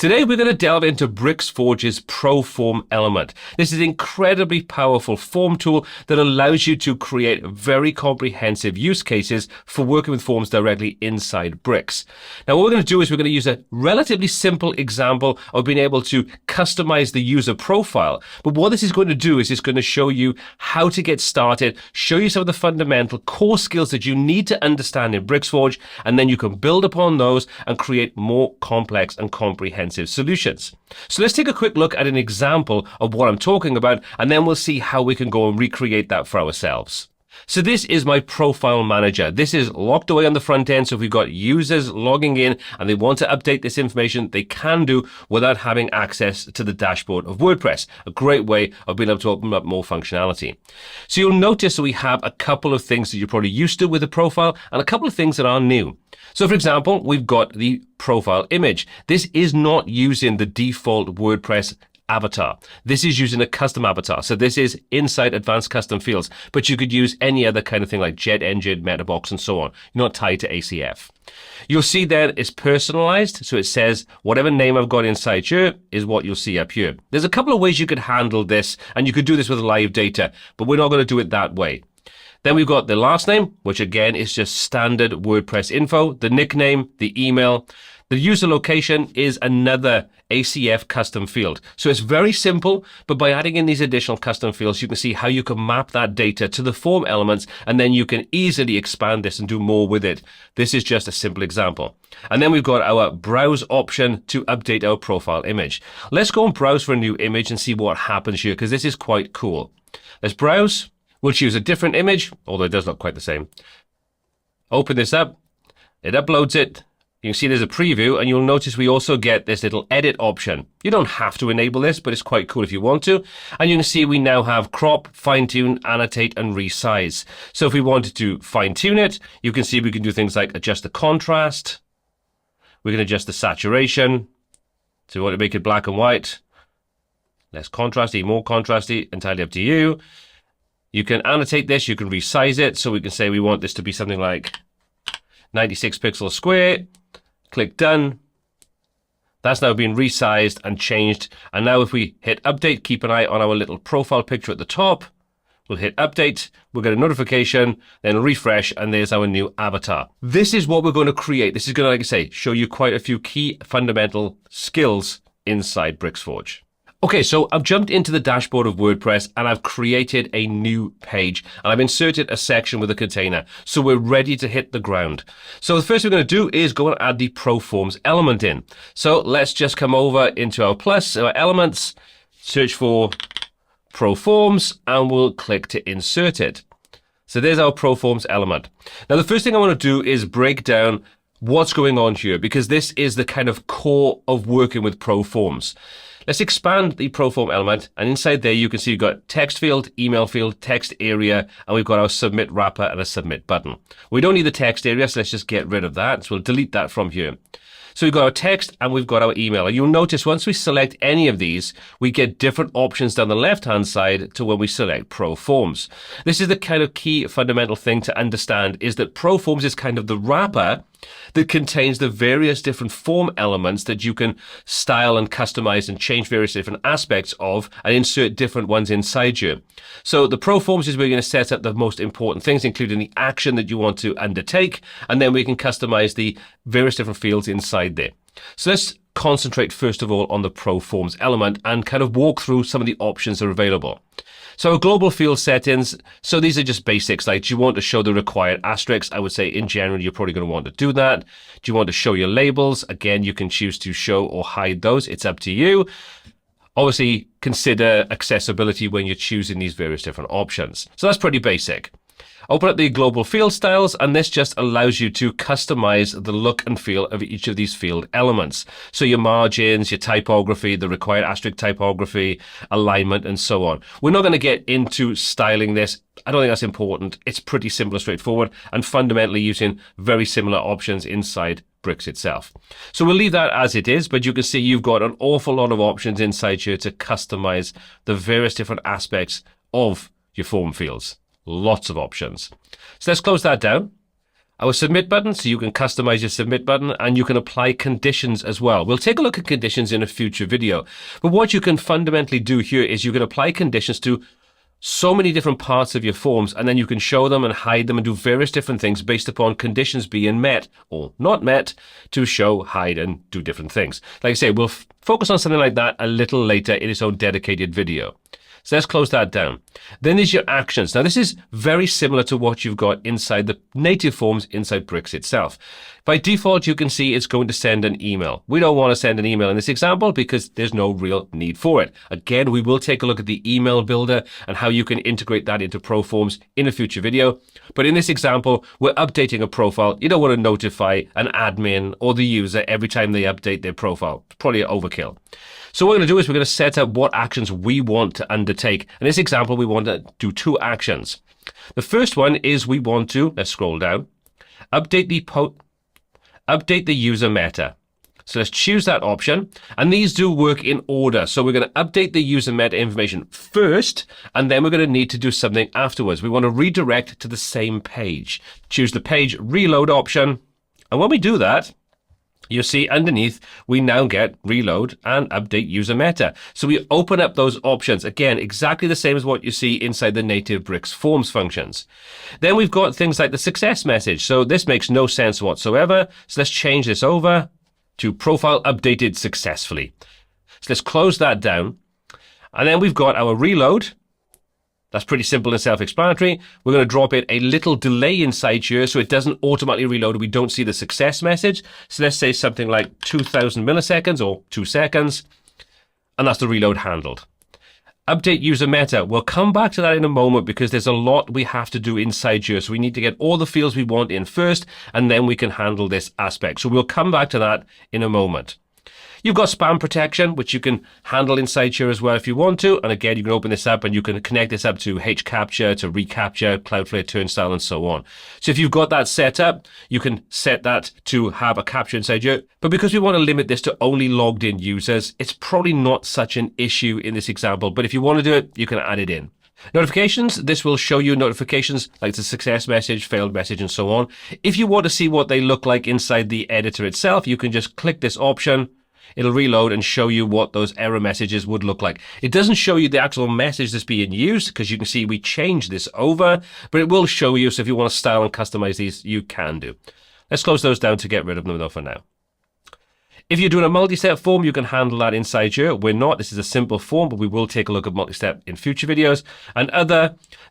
Today we're going to delve into BricksForge's ProForm element. This is an incredibly powerful form tool that allows you to create very comprehensive use cases for working with forms directly inside Bricks. Now what we're going to do is we're going to use a relatively simple example of being able to customize the user profile. But what this is going to do is it's going to show you how to get started, show you some of the fundamental core skills that you need to understand in BricksForge, and then you can build upon those and create more complex and comprehensive solutions. So let's take a quick look at an example of what I'm talking about, and then we'll see how we can go and recreate that for ourselves. So this is my profile manager. This is locked away on the front end. So if we've got users logging in and they want to update this information, they can do without having access to the dashboard of WordPress. A great way of being able to open up more functionality. So you'll notice that we have a couple of things that you're probably used to with a profile and a couple of things that are new. So for example, we've got the profile image. This is not using the default WordPress avatar. This is using a custom avatar. So this is inside advanced custom fields, but you could use any other kind of thing like jet engine, metabox, and so on. You're not tied to ACF. You'll see there it's personalized. So it says whatever name I've got inside here is what you'll see up here. There's a couple of ways you could handle this, and you could do this with live data, but we're not going to do it that way. Then we've got the last name, which again is just standard WordPress info, the nickname, the email. The user location is another ACF custom field. So it's very simple, but by adding in these additional custom fields, you can see how you can map that data to the form elements, and then you can easily expand this and do more with it. This is just a simple example. And then we've got our browse option to update our profile image. Let's go and browse for a new image and see what happens here, because this is quite cool. Let's browse. We'll choose a different image, although it does look quite the same. Open this up. It uploads it. You can see there's a preview, and you'll notice we also get this little edit option. You don't have to enable this, but it's quite cool if you want to. And you can see we now have crop, fine-tune, annotate, and resize. So if we wanted to fine-tune it, you can see we can do things like adjust the contrast. We can adjust the saturation. So we want to make it black and white. Less contrasty, more contrasty, entirely up to you. You can annotate this, you can resize it. So we can say we want this to be something like 96 pixels square. Click done. That's now been resized and changed. And now if we hit update, keep an eye on our little profile picture at the top. We'll hit update. We'll get a notification, then refresh, and there's our new avatar. This is what we're going to create. This is going to, like I say, show you quite a few key fundamental skills inside BricksForge. Okay, so I've jumped into the dashboard of WordPress and I've created a new page and I've inserted a section with a container. So we're ready to hit the ground. So the first thing we're going to do is go and add the ProForms element in. So let's just come over into our plus, our elements, search for ProForms, and we'll click to insert it. So there's our ProForms element. Now the first thing I want to do is break down what's going on here, because this is the kind of core of working with ProForms. Let's expand the ProForm element, and inside there you can see you've got text field, email field, text area, and we've got our submit wrapper and a submit button. We don't need the text area, so let's just get rid of that. So we'll delete that from here. So we've got our text and we've got our email. And you'll notice once we select any of these, we get different options down the left-hand side to when we select ProForms. This is the kind of key fundamental thing to understand, is that ProForms is kind of the wrapper that contains the various different form elements that you can style and customize and change various different aspects of and insert different ones inside you. So the ProForms is where you're going to set up the most important things, including the action that you want to undertake, and then we can customize the various different fields inside there. So let's concentrate first of all on the ProForms element and kind of walk through some of the options that are available. So our global field settings, so these are just basics, like do you want to show the required asterisks? I would say in general you're probably going to want to do that. Do you want to show your labels? Again, you can choose to show or hide those. It's up to you. Obviously, consider accessibility when you're choosing these various different options. So that's pretty basic. Open up the global field styles, and this just allows you to customize the look and feel of each of these field elements. So your margins, your typography, the required asterisk typography, alignment, and so on. We're not going to get into styling this. I don't think that's important. It's pretty simple and straightforward, and fundamentally using very similar options inside Bricks itself. So we'll leave that as it is, but you can see you've got an awful lot of options inside here to customize the various different aspects of your form fields. Lots of options. So let's close that down. our submit button, so you can customize your submit button, and you can apply conditions as well. We'll take a look at conditions in a future video. But what you can fundamentally do here is you can apply conditions to so many different parts of your forms, and then you can show them and hide them and do various different things based upon conditions being met or not met to show, hide, and do different things. Like I say, we'll focus on something like that a little later in its own dedicated video. So let's close that down. Then there's your actions. Now this is very similar to what you've got inside the native forms inside Bricks itself. By default, you can see it's going to send an email. We don't want to send an email in this example because there's no real need for it. Again, we will take a look at the email builder and how you can integrate that into ProForms in a future video. But in this example, we're updating a profile. You don't want to notify an admin or the user every time they update their profile. It's probably overkill. So what we're going to do is we're going to set up what actions we want to undertake. In this example, we want to do two actions. The first one is we want to, let's scroll down, update the user meta. So let's choose that option. And these do work in order. So we're going to update the user meta information first, and then we're going to need to do something afterwards. We want to redirect to the same page. Choose the page reload option. And when we do that, you'll see underneath, we now get reload and update user meta. So we open up those options. Again, exactly the same as what you see inside the native Bricks Forms functions. Then we've got things like the success message. So this makes no sense whatsoever. So let's change this over to profile updated successfully. So let's close that down. And then we've got our reload. That's pretty simple and self-explanatory. We're going to drop it a little delay inside here so it doesn't automatically reload. We don't see the success message. So let's say something like 2000 milliseconds or 2 seconds. And that's the reload handled. Update user meta. We'll come back to that in a moment because there's a lot we have to do inside here. So we need to get all the fields we want in first, and then we can handle this aspect. So we'll come back to that in a moment. You've got spam protection, which you can handle inside here as well if you want to. And again, you can open this up and you can connect this up to HCapture, to reCapture, Cloudflare Turnstile, and so on. So if you've got that set up, you can set that to have a capture inside here. But because we want to limit this to only logged in users, it's probably not such an issue in this example. But if you want to do it, you can add it in. Notifications, this will show you notifications like the success message, failed message, and so on. If you want to see what they look like inside the editor itself, you can just click this option. It'll reload and show you what those error messages would look like. It doesn't show you the actual message that's being used because you can see we changed this over, but it will show you. So if you want to style and customize these, you can do. Let's close those down to get rid of them though for now. If you're doing a multi-step form, you can handle that inside here. We're not. This is a simple form, but we will take a look at multi-step in future videos. And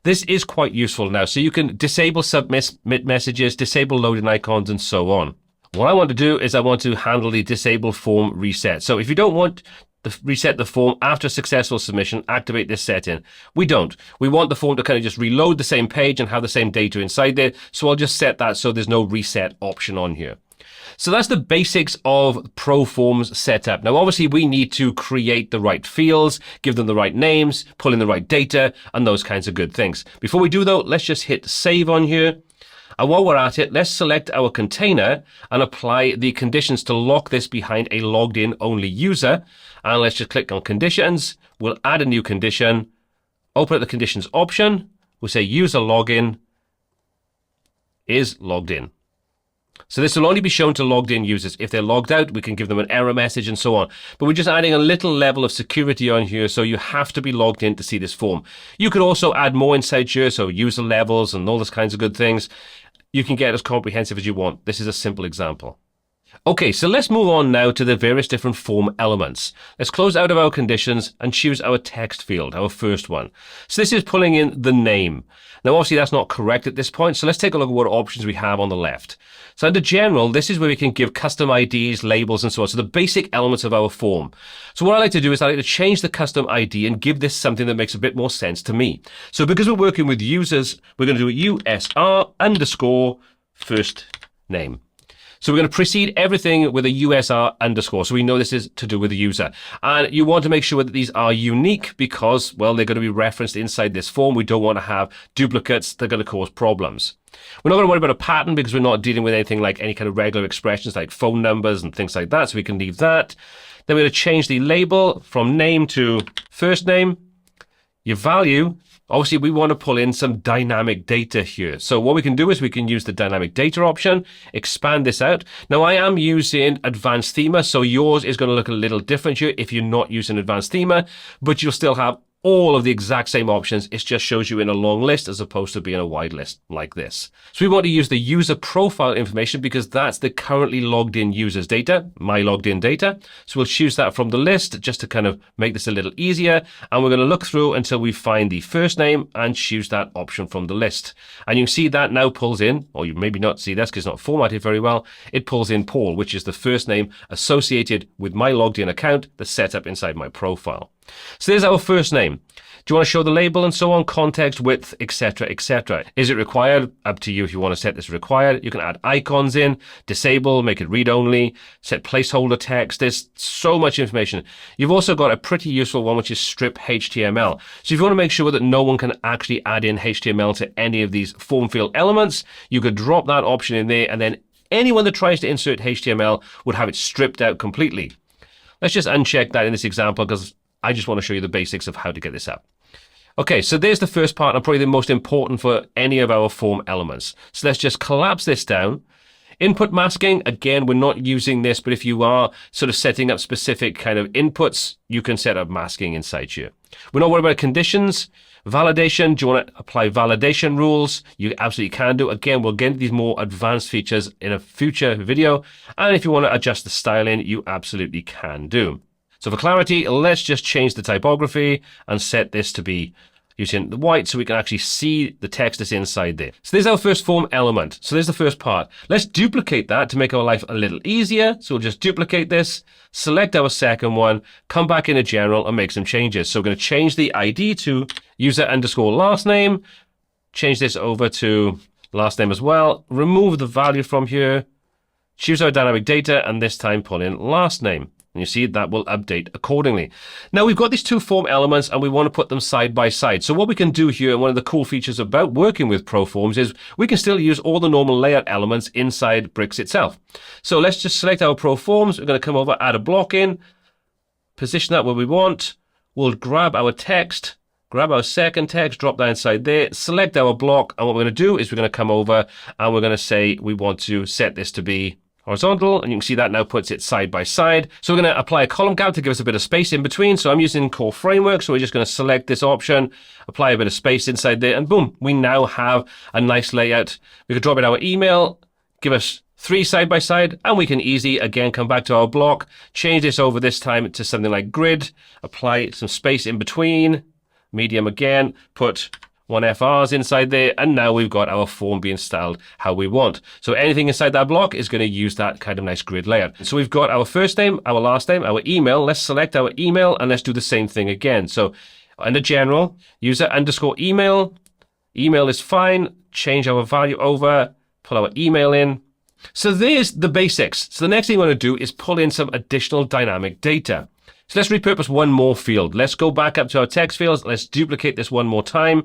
this is quite useful now. So you can disable submit messages, disable loading icons, and so on. What I want to do is I want to handle the disable form reset. So if you don't want to reset the form after successful submission, activate this setting. We don't. We want the form to kind of just reload the same page and have the same data inside there. So I'll just set that so there's no reset option on here. So that's the basics of ProForms setup. Now, obviously, we need to create the right fields, give them the right names, pull in the right data, and those kinds of good things. Before we do, though, let's just hit save on here. And while we're at it, let's select our container and apply the conditions to lock this behind a logged in only user. And let's just click on conditions. We'll add a new condition, open up the conditions option. We'll say user login is logged in. So this will only be shown to logged in users. If they're logged out, we can give them an error message and so on. But we're just adding a little level of security on here, so you have to be logged in to see this form. You could also add more inside here, so user levels and all those kinds of good things. You can get as comprehensive as you want. This is a simple example. Okay, so let's move on now to the various different form elements. Let's close out of our conditions and choose our text field, our first one. So this is pulling in the name. Now, obviously, that's not correct at this point, so let's take a look at what options we have on the left. So under General, this is where we can give custom IDs, labels, and so on. So the basic elements of our form. So what I like to do is I like to change the custom ID and give this something that makes a bit more sense to me. So because we're working with users, we're going to do USR underscore first name. So we're going to precede everything with a USR underscore. So we know this is to do with the user. And you want to make sure that these are unique because, well, they're going to be referenced inside this form. We don't want to have duplicates that are going to cause problems. We're not going to worry about a pattern because we're not dealing with anything like any kind of regular expressions like phone numbers and things like that. So we can leave that. Then we're going to change the label from name to first name. Your value Obviously, we want to pull in some dynamic data here. So what we can do is we can use the dynamic data option, expand this out. Now, I am using advanced thema, so yours is going to look a little different here if you're not using advanced thema, but you'll still have all of the exact same options. It just shows you in a long list as opposed to being a wide list like this. So we want to use the user profile information because that's the currently logged in user's data, my logged in data. So we'll choose that from the list just to kind of make this a little easier. And we're going to look through until we find the first name and choose that option from the list. And you can see that now pulls in, or you maybe not see this because it's not formatted very well. It pulls in Paul, which is the first name associated with my logged in account that's set up inside my profile. So there's our first name. Do you want to show the label and so on, context, width, etc., etc.? Is it required? Up to you if you want to set this required. You can add icons in, disable, make it read only, set placeholder text. There's so much information. You've also got a pretty useful one, which is strip HTML. So if you want to make sure that no one can actually add in HTML to any of these form field elements, you could drop that option in there, and then anyone that tries to insert HTML would have it stripped out completely. Let's just uncheck that in this example because I just want to show you the basics of how to get this up. Okay, so there's the first part and probably the most important for any of our form elements. So let's just collapse this down. Input masking, again, we're not using this, but if you are sort of setting up specific kind of inputs, you can set up masking inside here. We're not worried about conditions. Validation, do you want to apply validation rules? You absolutely can do. Again, we'll get into these more advanced features in a future video. And if you want to adjust the styling, you absolutely can do. So for clarity, let's just change the typography and set this to be using the white so we can actually see the text that's inside there. So there's our first form element. So there's the first part. Let's duplicate that to make our life a little easier. So we'll just duplicate this, select our second one, come back into general and make some changes. So we're going to change the ID to user underscore last name, change this over to last name as well, remove the value from here, choose our dynamic data, and this time pull in last name. And you see that will update accordingly. Now we've got these two form elements and we want to put them side by side. So what we can do here, and one of the cool features about working with ProForms, is we can still use all the normal layout elements inside Bricks itself. So let's just select our ProForms. We're going to come over, add a block in, position that where we want. We'll grab our text, grab our second text, drop that inside there, select our block. And what we're going to do is we're going to come over and we're going to say we want to set this to be horizontal, and you can see that now puts it side by side. So we're going to apply a column gap to give us a bit of space in between. So I'm using Core Framework, so we're just going to select this option, apply a bit of space inside there, and boom, we now have a nice layout. We could drop in our email, give us 3 side by side, and we can easily, again, come back to our block, change this over this time to something like grid, apply some space in between, medium again, put 1 FRs inside there, and now we've got our form being styled how we want. So anything inside that block is going to use that kind of nice grid layout. So we've got our first name, our last name, our email. Let's select our email and let's do the same thing again. So under general, user underscore email. Email is fine. Change our value over, pull our email in. So there's the basics. So the next thing we want to do is pull in some additional dynamic data. So let's repurpose one more field. Let's go back up to our text fields. Let's duplicate this one more time.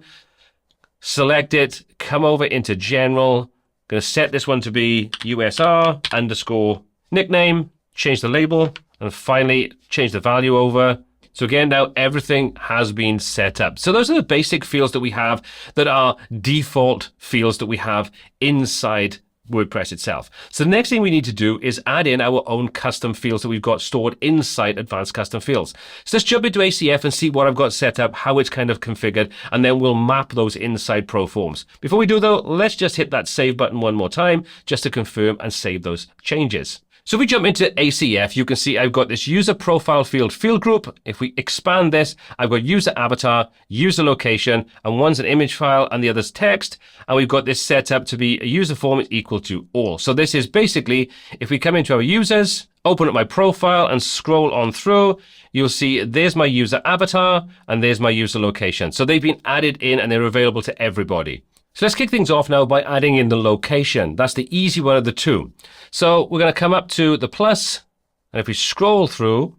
Select it, come over into general. I'm going to set this one to be USR underscore nickname, change the label, and finally change the value over. So again, now everything has been set up. So those are the basic fields that we have that are default fields that we have inside WordPress itself. So the next thing we need to do is add in our own custom fields that we've got stored inside Advanced Custom Fields. So let's jump into ACF and see what I've got set up, how it's kind of configured, and then we'll map those inside ProForms. Before we do though, let's just hit that save button one more time just to confirm and save those changes. So if we jump into ACF, you can see I've got this user profile field group. If we expand this, I've got user avatar, user location, and one's an image file and the other's text. And we've got this set up to be a user form is equal to all. So this is basically, if we come into our users, open up my profile and scroll on through, you'll see there's my user avatar and there's my user location. So they've been added in and they're available to everybody. So let's kick things off now by adding in the location. That's the easy one of the two. So we're going to come up to the plus, and if we scroll through,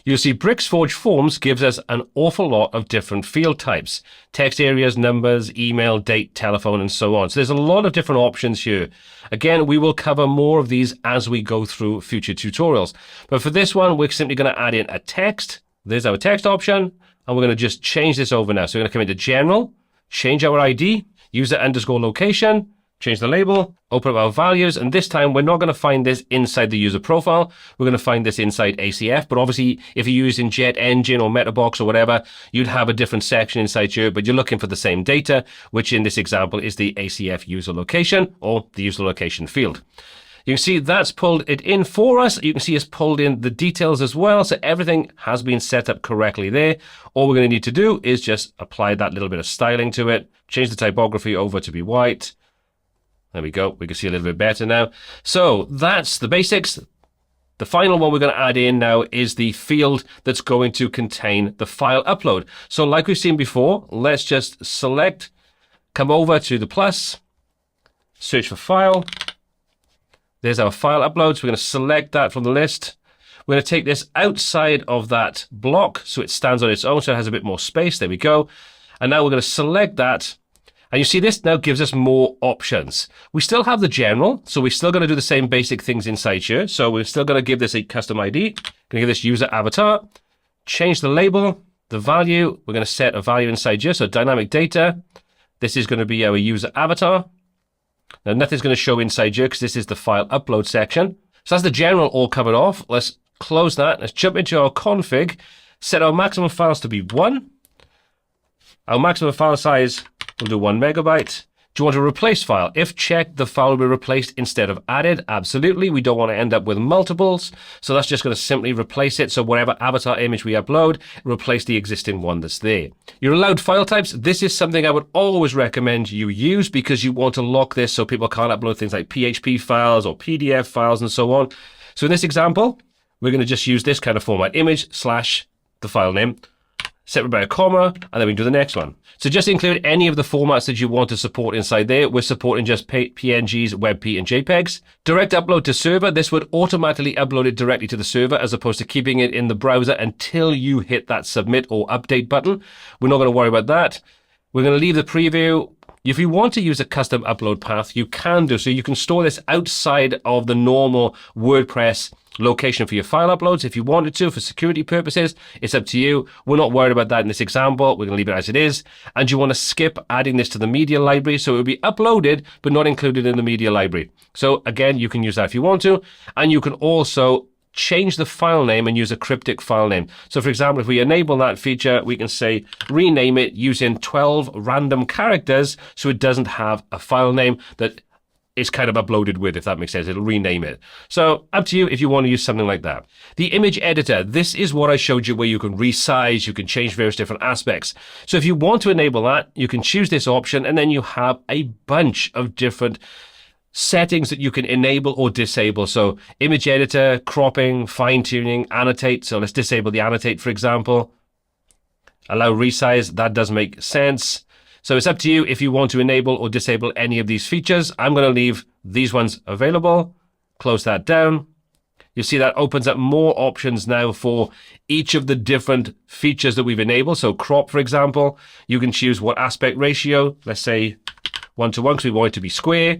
you'll see BricksForge Forms gives us an awful lot of different field types. Text areas, numbers, email, date, telephone, and so on. So there's a lot of different options here. Again, we will cover more of these as we go through future tutorials. But for this one, we're simply going to add in a text. There's our text option, and we're going to just change this over now. So we're going to come into General, change our ID, user underscore location, change the label, open up our values, and this time we're not going to find this inside the user profile. We're going to find this inside ACF, but obviously if you're using Jet Engine or Metabox or whatever, you'd have a different section inside here, but you're looking for the same data, which in this example is the ACF user location or the user location field. You can see that's pulled it in for us. You can see it's pulled in the details as well. So everything has been set up correctly there. All we're going to need to do is just apply that little bit of styling to it. Change the typography over to be white. There we go. We can see a little bit better now. So that's the basics. The final one we're going to add in now is the field that's going to contain the file upload. So like we've seen before, let's just select, come over to the plus, search for file. There's our file uploads. We're going to select that from the list. We're going to take this outside of that block so it stands on its own, so it has a bit more space. There we go. And now we're going to select that. And you see this now gives us more options. We still have the general, so we're still going to do the same basic things inside here. So we're still going to give this a custom ID. Going to give this user avatar. Change the label, the value. We're going to set a value inside here, so dynamic data. This is going to be our user avatar. Now, nothing's going to show inside here because this is the file upload section. So that's the general all covered off. Let's close that. Let's jump into our config, set our maximum files to be 1. Our maximum file size, we'll do 1 megabyte. Do you want to replace file? If checked, the file will be replaced instead of added. Absolutely. We don't want to end up with multiples. So that's just going to simply replace it. So whatever avatar image we upload, replace the existing one that's there. Your allowed file types. This is something I would always recommend you use because you want to lock this so people can't upload things like PHP files or PDF files and so on. So in this example, we're going to just use this kind of format, image / the file name, separate by a comma, and then we do the next one. So just include any of the formats that you want to support inside there. We're supporting just PNGs, WebP, and JPEGs. Direct upload to server. This would automatically upload it directly to the server as opposed to keeping it in the browser until you hit that submit or update button. We're not going to worry about that. We're going to leave the preview. If you want to use a custom upload path, you can do so. You can store this outside of the normal WordPress location for your file uploads if you wanted to for security purposes. It's up to you. We're not worried about that in this example. We're going to leave it as it is. And you want to skip adding this to the media library so it will be uploaded but not included in the media library. So again, you can use that if you want to. And you can also change the file name and use a cryptic file name. So for example, if we enable that feature, we can say rename it using 12 random characters so it doesn't have a file name that is kind of uploaded with, if that makes sense. It'll rename it. So up to you if you want to use something like that. The image editor, this is what I showed you where you can resize, you can change various different aspects. So if you want to enable that, you can choose this option and then you have a bunch of different settings that you can enable or disable. So image editor, cropping, fine tuning, annotate. So let's disable the annotate, for example. Allow resize, that does make sense. So it's up to you if you want to enable or disable any of these features. I'm going to leave these ones available. Close that down. You see that opens up more options now for each of the different features that we've enabled. So crop, for example, you can choose what aspect ratio. Let's say 1:1 because we want it to be square.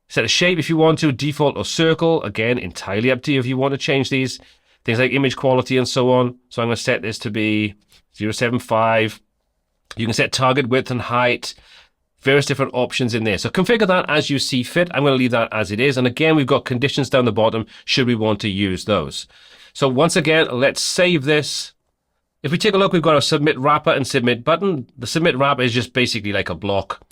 Set a shape if you want to, default or circle. Again, entirely up to you if you want to change these. Things like image quality and so on. So I'm going to set this to be 0.75. You can set target width and height, various different options in there. So configure that as you see fit. I'm going to leave that as it is. And again, we've got conditions down the bottom should we want to use those. So once again, let's save this. If we take a look, we've got a submit wrapper and submit button. The submit wrapper is just basically like a block.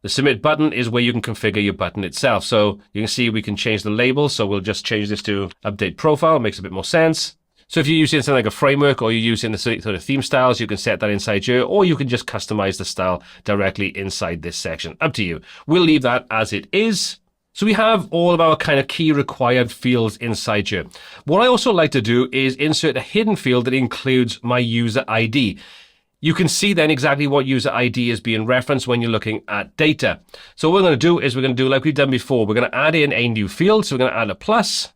The submit button is where you can configure your button itself. So you can see we can change the label. So we'll just change this to update profile. Makes a bit more sense. So if you're using something like a framework or you're using the sort of theme styles, you can set that inside here, or you can just customize the style directly inside this section. Up to you. We'll leave that as it is. So we have all of our kind of key required fields inside here. What I also like to do is insert a hidden field that includes my user ID. You can see then exactly what user ID is being referenced when you're looking at data. So what we're going to do is we're going to do like we've done before. We're going to add in a new field. So we're going to add a plus.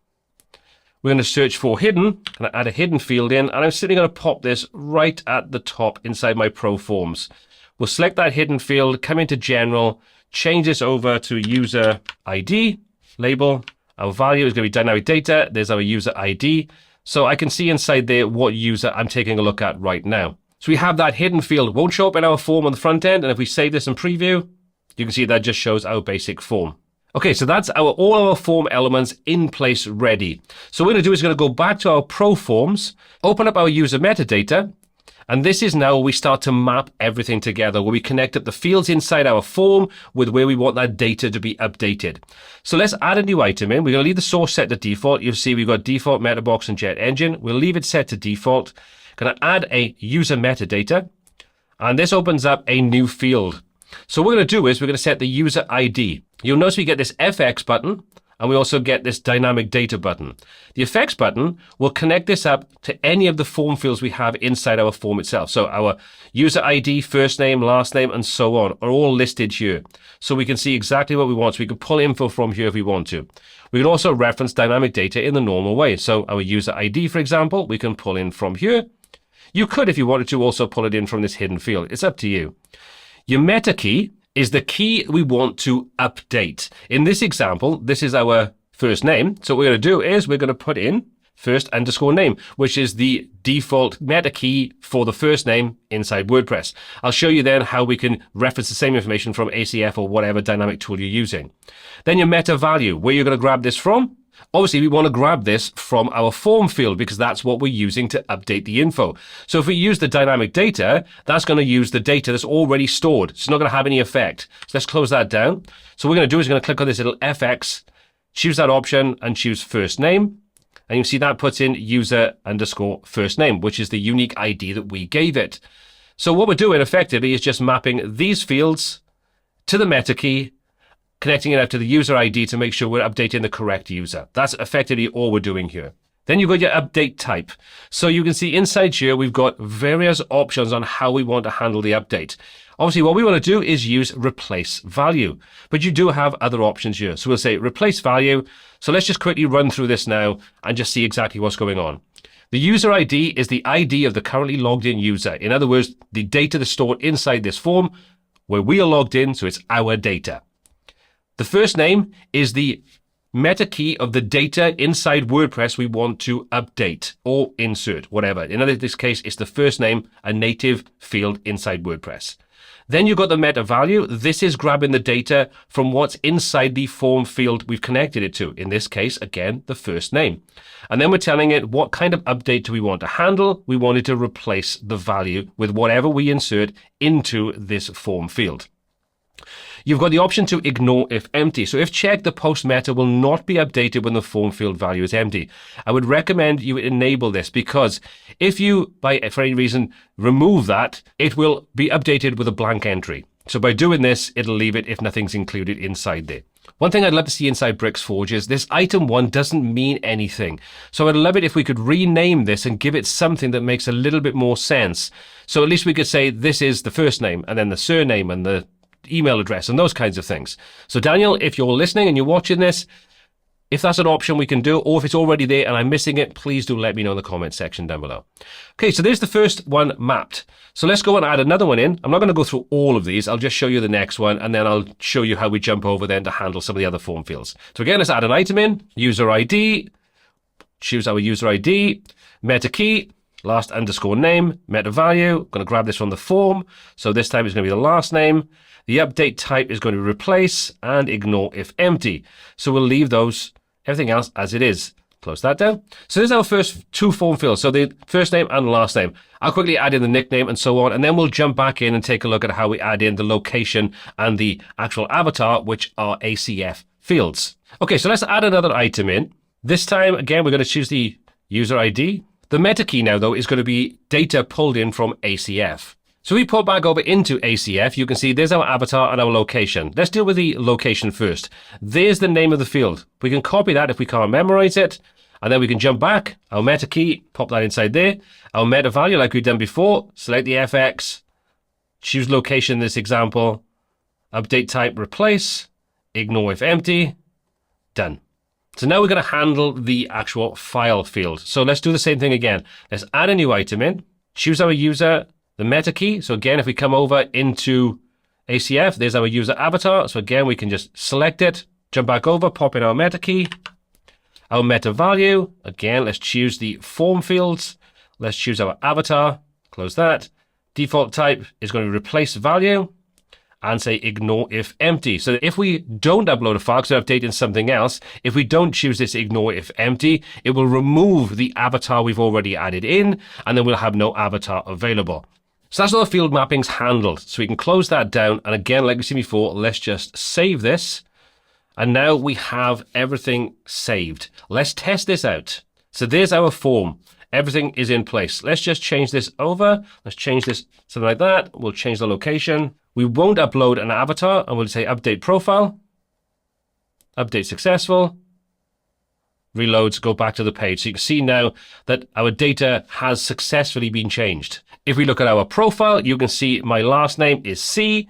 We're going to search for hidden. I'm going to add a hidden field in, and I'm simply going to pop this right at the top inside my ProForms. We'll select that hidden field, come into general, change this over to user ID, label. Our value is going to be dynamic data. There's our user ID. So I can see inside there what user I'm taking a look at right now. So we have that hidden field. It won't show up in our form on the front end. And if we save this in preview, you can see that just shows our basic form. Okay, so that's all our form elements in place ready. So what we're going to do is going to go back to our ProForms, open up our user metadata, and this is now where we start to map everything together, where we connect up the fields inside our form with where we want that data to be updated. So let's add a new item in. We're going to leave the source set to default. You'll see we've got default MetaBox and Jet Engine. We'll leave it set to default. Going to add a user metadata, and this opens up a new field. So what we're going to do is we're going to set the user ID. You'll notice we get this FX button, and we also get this dynamic data button. The effects button will connect this up to any of the form fields we have inside our form itself. So our user ID, first name, last name, and so on are all listed here. So we can see exactly what we want. So we can pull info from here if we want to. We can also reference dynamic data in the normal way. So our user ID, for example, we can pull in from here. You could, if you wanted to, also pull it in from this hidden field. It's up to you. Your meta key is the key we want to update. In this example, this is our first name. So what we're going to do is we're going to put in first_name, which is the default meta key for the first name inside WordPress. I'll show you then how we can reference the same information from ACF or whatever dynamic tool you're using. Then your meta value, where you're going to grab this from. Obviously, we want to grab this from our form field because that's what we're using to update the info. So if we use the dynamic data, that's going to use the data that's already stored. It's not going to have any effect. So let's close that down. So what we're going to do is we're going to click on this little FX, choose that option and choose first name. And you see that puts in user_first name, which is the unique ID that we gave it. So what we're doing effectively is just mapping these fields to the meta key, connecting it up to the user ID to make sure we're updating the correct user. That's effectively all we're doing here. Then you've got your update type. So you can see inside here, we've got various options on how we want to handle the update. Obviously, what we want to do is use replace value, but you do have other options here. So we'll say replace value. So let's just quickly run through this now and just see exactly what's going on. The user ID is the ID of the currently logged in user. In other words, the data that's stored inside this form where we are logged in, so it's our data. The first name is the meta key of the data inside WordPress we want to update or insert, whatever. In this case, it's the first name, a native field inside WordPress. Then you've got the meta value. This is grabbing the data from what's inside the form field we've connected it to. In this case, again, the first name. And then we're telling it what kind of update do we want to handle. We want it to replace the value with whatever we insert into this form field. You've got the option to ignore if empty. So if checked, the post meta will not be updated when the form field value is empty. I would recommend you enable this because if you, for any reason, remove that, it will be updated with a blank entry. So by doing this, it'll leave it if nothing's included inside there. One thing I'd love to see inside BricksForge is this item 1 doesn't mean anything. So I'd love it if we could rename this and give it something that makes a little bit more sense. So at least we could say this is the first name and then the surname and the email address and those kinds of things. So Daniel, if you're listening and you're watching this, if that's an option we can do, or if it's already there and I'm missing it, please do let me know in the comment section down below. Okay, so there's the first one mapped. So let's go and add another one in. I'm not going to go through all of these. I'll just show you the next one and then I'll show you how we jump over then to handle some of the other form fields. So again, let's add an item in, user ID, choose our user ID, meta key, last_name, meta value. I'm going to grab this from the form. So this time it's going to be the last name. The update type is going to replace and ignore if empty. So we'll leave everything else as it is. Close that down. So there's our first 2 form fields. So the first name and last name. I'll quickly add in the nickname and so on. And then we'll jump back in and take a look at how we add in the location and the actual avatar, which are ACF fields. Okay, so let's add another item in. This time, again, we're going to choose the user ID. The meta key now, though, is going to be data pulled in from ACF. So we pop back over into ACF, you can see there's our avatar and our location. Let's deal with the location first. There's the name of the field. We can copy that if we can't memorize it, and then we can jump back, our meta key, pop that inside there. Our meta value, like we've done before, select the FX, choose location in this example, update type, replace, ignore if empty, done. So now we're going to handle the actual file field. So let's do the same thing again. Let's add a new item in, choose our user, the meta key. So again, if we come over into ACF, there's our user avatar. So again, we can just select it, jump back over, pop in our meta key, our meta value. Again, let's choose the form fields. Let's choose our avatar, close that. Default type is going to replace value and say ignore if empty. So if we don't upload a file because we're updating something else, if we don't choose this ignore if empty, it will remove the avatar we've already added in, and then we'll have no avatar available. So that's all the field mappings handled. So we can close that down. And again, like we seen before, let's just save this. And now we have everything saved. Let's test this out. So there's our form. Everything is in place. Let's just change this over. Let's change this, something like that. We'll change the location. We won't upload an avatar, and we'll say update profile. Update successful. Reloads, go back to the page. So you can see now that our data has successfully been changed. If we look at our profile, you can see my last name is C,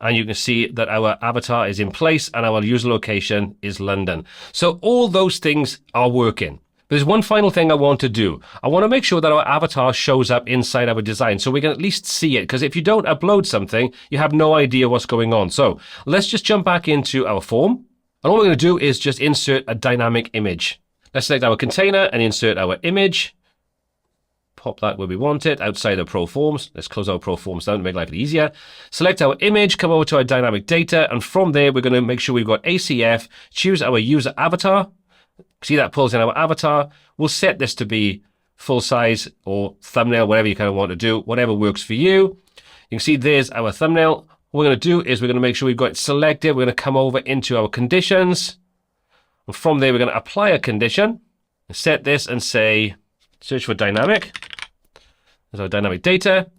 and you can see that our avatar is in place and our user location is London. So all those things are working. There's one final thing I want to do. I want to make sure that our avatar shows up inside our design so we can at least see it, because if you don't upload something, you have no idea what's going on. So let's just jump back into our form. And all we're going to do is just insert a dynamic image. Let's select our container and insert our image. Pop that where we want it, outside of ProForms. Let's close our ProForms down to make life easier. Select our image, come over to our dynamic data, and from there we're going to make sure we've got ACF, choose our user avatar. See, that pulls in our avatar. We'll set this to be full size or thumbnail, whatever you kind of want to do, whatever works for you. You can see there's our thumbnail. What we're going to do is we're going to make sure we've got it selected. We're going to come over into our conditions. And from there, we're going to apply a condition. Set this and say, search for dynamic. There's our dynamic data.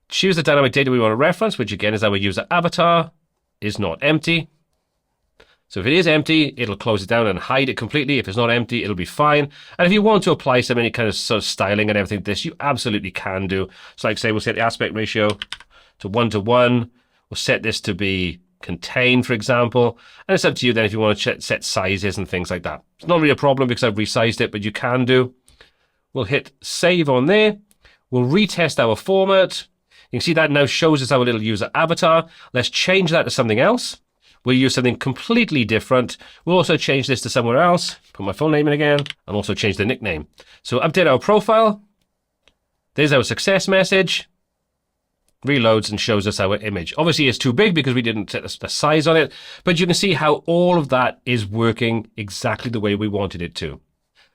Choose the dynamic data we want to reference, which again is our user avatar, is not empty. So if it is empty, it'll close it down and hide it completely. If it's not empty, it'll be fine. And if you want to apply some any kind of sort of styling and everything, this you absolutely can do. So like say, we'll set the aspect ratio to 1:1. We'll set this to be contain, for example. And it's up to you then if you want to set sizes and things like that. It's not really a problem because I've resized it, but you can do. We'll hit save on there. We'll retest our format. You can see that now shows us our little user avatar. Let's change that to something else. We'll use something completely different. We'll also change this to somewhere else. Put my full name in again, and also change the nickname. So update our profile. There's our success message. Reloads and shows us our image. Obviously, it's too big because we didn't set the size on it, but you can see how all of that is working exactly the way we wanted it to.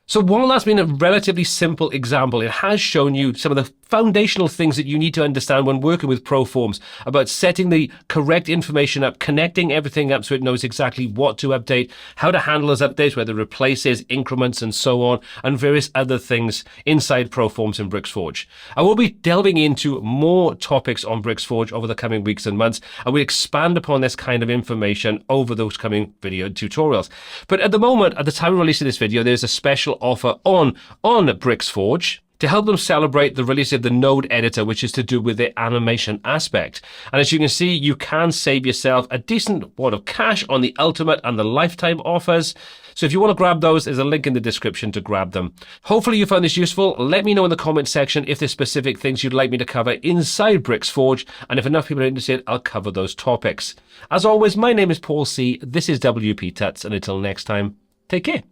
So while that's been a relatively simple example, it has shown you some of the foundational things that you need to understand when working with ProForms about setting the correct information up, connecting everything up so it knows exactly what to update, how to handle those updates, whether replaces, increments, and so on, and various other things inside ProForms and BricksForge. I will be delving into more topics on BricksForge over the coming weeks and months, and we expand upon this kind of information over those coming video tutorials. But at the moment, at the time of releasing this video, there's a special offer on BricksForge to help them celebrate the release of the node editor, which is to do with the animation aspect. And as you can see, you can save yourself a decent wad of cash on the ultimate and the lifetime offers. So if you want to grab those, there's a link in the description to grab them. Hopefully you found this useful. Let me know in the comment section if there's specific things you'd like me to cover inside BricksForge, and if enough people are interested, I'll cover those topics. As always, my name is Paul C. This is WPTuts, and until next time, take care.